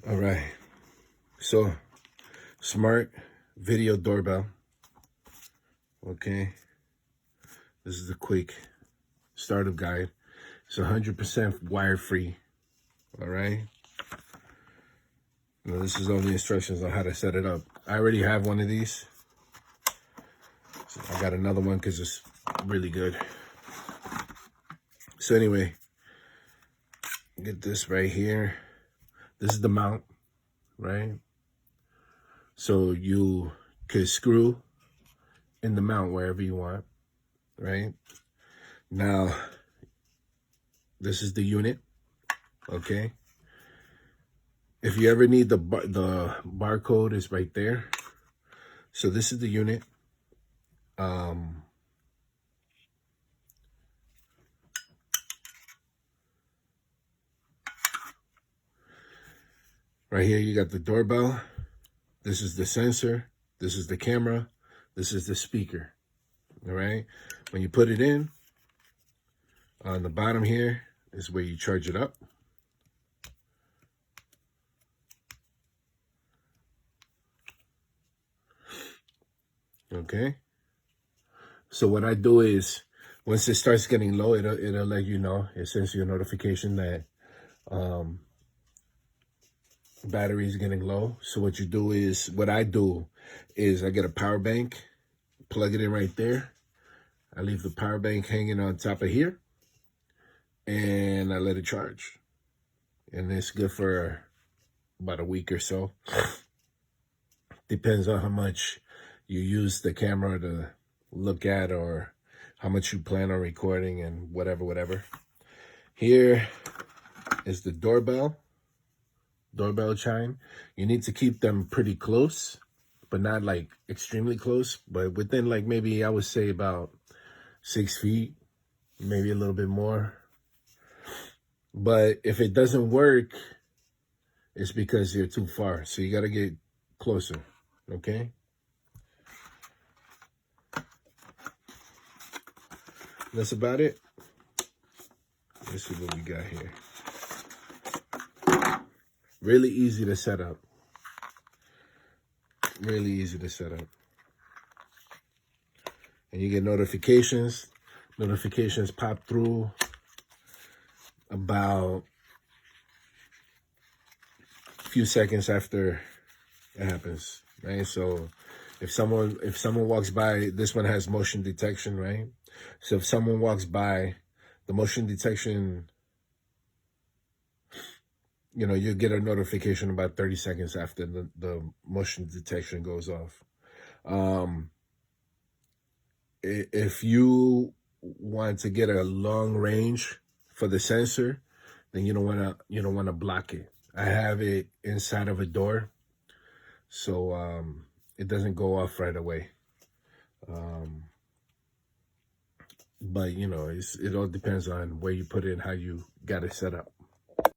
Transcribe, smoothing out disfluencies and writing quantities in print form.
All right, so smart video doorbell. Okay, this is a quick startup guide. It's 100% wire free. All right, now this is all the instructions on how to set it up. I already have one of these, so I got another one because it's really good. So anyway, get this right here. This is the mount, right? So you could screw in the mount wherever you want, right? Now, this is the unit, okay? If you ever need the barcode is right there. So this is the unit. Right here, you got the doorbell. This is the sensor. This is the camera. This is the speaker. All right. When you put it in, on the bottom here is where you charge it up. Okay. So what I do is, once it starts getting low, it'll let you know. It sends you a notification that battery is getting low. So what you do is, what I do is I get a power bank, plug it in right there. I leave the power bank hanging on top of here, and I let it charge. And it's good for about a week or so. Depends on how much you use the camera to look at or how much you plan on recording and whatever. Here is the doorbell chime. You need to keep them pretty close, but not like extremely close, but within like maybe I would say about 6 feet, maybe a little bit more. But if it doesn't work, it's because you're too far. So you got to get closer, okay? That's about it. Let's see what we got here. Really easy to set up. Really easy to set up. And you get notifications. Notifications pop through about a few seconds after it happens, right? So if someone walks by, this one has motion detection, right? So if someone walks by, the motion detection, you know, you get a notification about 30 seconds after the motion detection goes off. If you want to get a long range for the sensor, then you don't want to block it. I have it inside of a door, so it doesn't go off right away. But you know, it all depends on where you put it and how you got it set up.